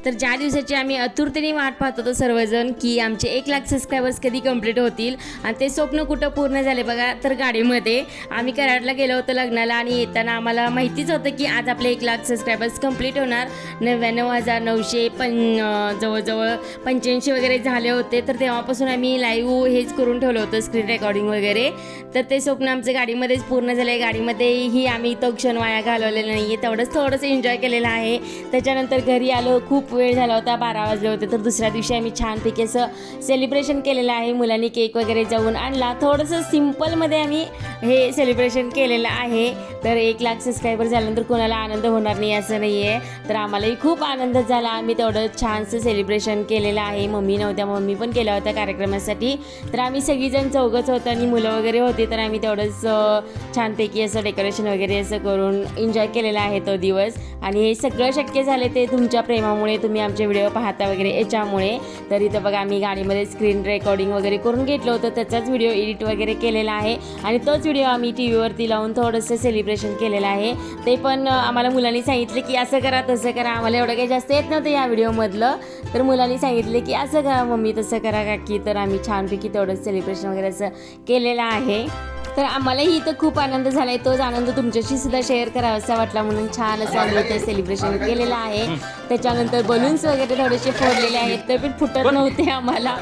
तर ज्या दिवसाची आम्ही आतुरतेने वाट पाहत होतो सर्वजण की आमचे 1,00,000 सबस्क्रायबर्स कधी कंप्लीट होतील आणि ते स्वप्न कुठं पूर्ण झाले बघा. तर गाडीमध्ये आम्ही कराडला गेलो होतो लग्नाला आणि येताना आम्हाला माहितीच होतं की आज आपले 1,00,000 सबस्क्रायबर्स कंप्लीट होणार. 99,900 जवळजवळ 85 वगैरे झाले होते. तर तेव्हापासून आम्ही लाईव्ह हेच करून ठेवलं होतं, स्क्रीन रेकॉर्डिंग वगैरे. तर ते स्वप्न आमचं गाडीमध्येच पूर्ण झालं आहे. गाडीमध्येही आम्ही तो क्षण वाया घालवलेला नाही आहे, तेवढंच थोडंसं एन्जॉय केलेलं आहे. त्याच्यानंतर घरी आलो, खूप वेळ झाला होता, 12 वाजले होते. तर दुसऱ्या दिवशी आम्ही छानपैकी असं सेलिब्रेशन केलेलं आहे. मुलांनी केक वगैरे जाऊन आणला, थोडंसं सिम्पलमध्ये आम्ही हे सेलिब्रेशन केलेलं आहे. तर 1,00,000 सबस्क्रायबर झाल्यानंतर कोणाला आनंद होणार नाही असं नाही आहे. तर आम्हालाही खूप आनंद झाला. आम्ही तेवढं छानसं सेलिब्रेशन केलेलं आहे. मम्मी नव्हत्या, मम्मी पण केल्या होत्या कार्यक्रमासाठी. तर आम्ही सगळीजण चौघंच होतो आणि मुलं वगैरे होते. तर आम्ही तेवढंच छानपैकी असं डेकोरेशन वगैरे असं करून एन्जॉय केलेला आहे तो दिवस. आणि हे सगळं शक्य झाले ते तुमच्या प्रेमामुळे, तुम्ही आमचे व्हिडिओ पाहता वगैरे याच्यामुळे. तर इथं बघा आम्ही गाडीमध्ये स्क्रीन रेकॉर्डिंग वगैरे करून घेतलं होतं, त्याचाच व्हिडिओ एडिट वगैरे केलेला आहे आणि तोच व्हिडिओ आम्ही टी व्हीवरती लावून थोडंसं सेलिब्रेशन केलेलं आहे. ते पण आम्हाला मुलांनी सांगितले की असं करा तसं करा. आम्हाला एवढं काही जास्त येत नव्हतं या व्हिडिओमधलं. तर मुलांनी सांगितले की असं करा मम्मी, तसं करा काकी. तर आम्ही छानपैकी तेवढं सेलिब्रेशन वगैरे असं केलेलं आहे. तर आम्हालाही इथं खूप आनंद झाला आहे. तोच आनंद तुमच्याशी सुद्धा शेअर करावा असा वाटला म्हणून छान असं आम्ही इथे सेलिब्रेशन केलेलं आहे. त्याच्यानंतर बलून्स वगैरे थोडेसे फोडलेले आहेत, ते पण फुटत नव्हते आम्हाला.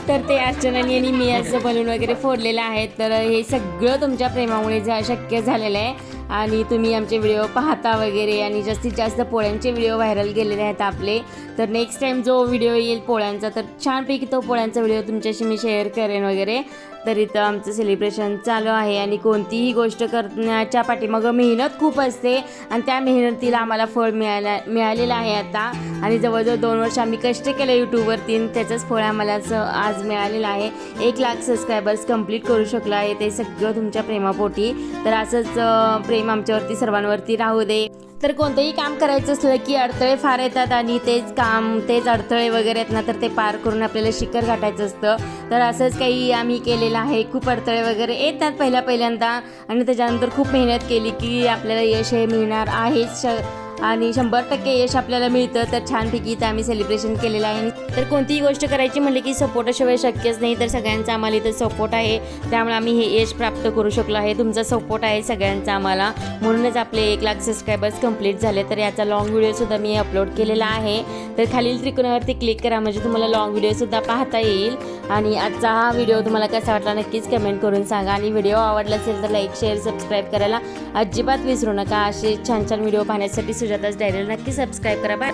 तर ते अर्चनानी आणि मी असं बलून वगैरे फोडलेलं आहे. तर हे सगळं तुमच्या प्रेमामुळे शक्य झालेलं आहे आणि तुम्ही आमचे व्हिडिओ पाहता वगैरे आणि जास्तीत जास्त पोळ्यांचे व्हिडिओ व्हायरल गेलेले आहेत आपले. तर नेक्स्ट टाईम जो व्हिडिओ येईल पोळ्यांचा, तर छानपैकी तो पोळ्यांचा व्हिडिओ तुमच्याशी मी शेअर करेन वगैरे. तर इथं आमचं सेलिब्रेशन चालू आहे आणि कोणतीही गोष्ट करण्याच्या पाठीमागं मेहनत खूप असते आणि त्या मेहनतीला आम्हाला फळ मिळालेलं आहे आता. आणि जवळजवळ 2 वर्ष आम्ही कष्ट केले यूट्यूबवरती, त्याचंच फळ आम्हाला असं आज मिळालेलं आहे. 1,00,000 सबस्क्रायबर्स कंप्लीट करू शकलो आहे, ते सगळं तुमच्या प्रेमापोटी. तर असंच प्रेम आमच्यावरती सर्वांवरती राहू दे. तर कोणतंही काम करायचं असलं की अडथळे फार येतात आणि तेच अडथळे वगैरे आहेत ना, तर ते पार करून आपल्याला शिखर गाठायचं असतं. तर असंच काही आम्ही केलेलं आहे. खूप अडथळे वगैरे येतात पहिल्यांदा आणि त्याच्यानंतर खूप मेहनत केली की आपल्याला यश हे मिळणार आहेच आणि 100% यश आपल्याला मिळतं. तर छानपैकी इथं आम्ही सेलिब्रेशन केलेलं आहे. तर कोणतीही गोष्ट करायची म्हटलं की सपोर्टाशिवाय शक्यच नाही. तर सगळ्यांचा आम्हाला इथं सपोर्ट आहे, त्यामुळे आम्ही हे यश प्राप्त करू शकलो आहे. तुमचा सपोर्ट आहे सगळ्यांचा आम्हाला, म्हणूनच आपले 1,00,000 सबस्क्रायबर्स कंप्लीट झाले. तर याचा लॉंग व्हिडिओसुद्धा मी अपलोड केलेला आहे. तर खालील त्रिकोणावरती क्लिक करा म्हणजे तुम्हाला लॉंग व्हिडिओसुद्धा पाहता येईल. आणि आजचा हा व्हिडिओ तुम्हाला कसा वाटला नक्कीच कमेंट करून सांगा. आणि व्हिडिओ आवडला असेल तर लाईक शेअर सबस्क्राईब करायला अजिबात विसरू नका. असे छान छान व्हिडिओ पाहण्यासाठी सुजाताज डायरीला नक्की सबस्क्राईब करा. बाय.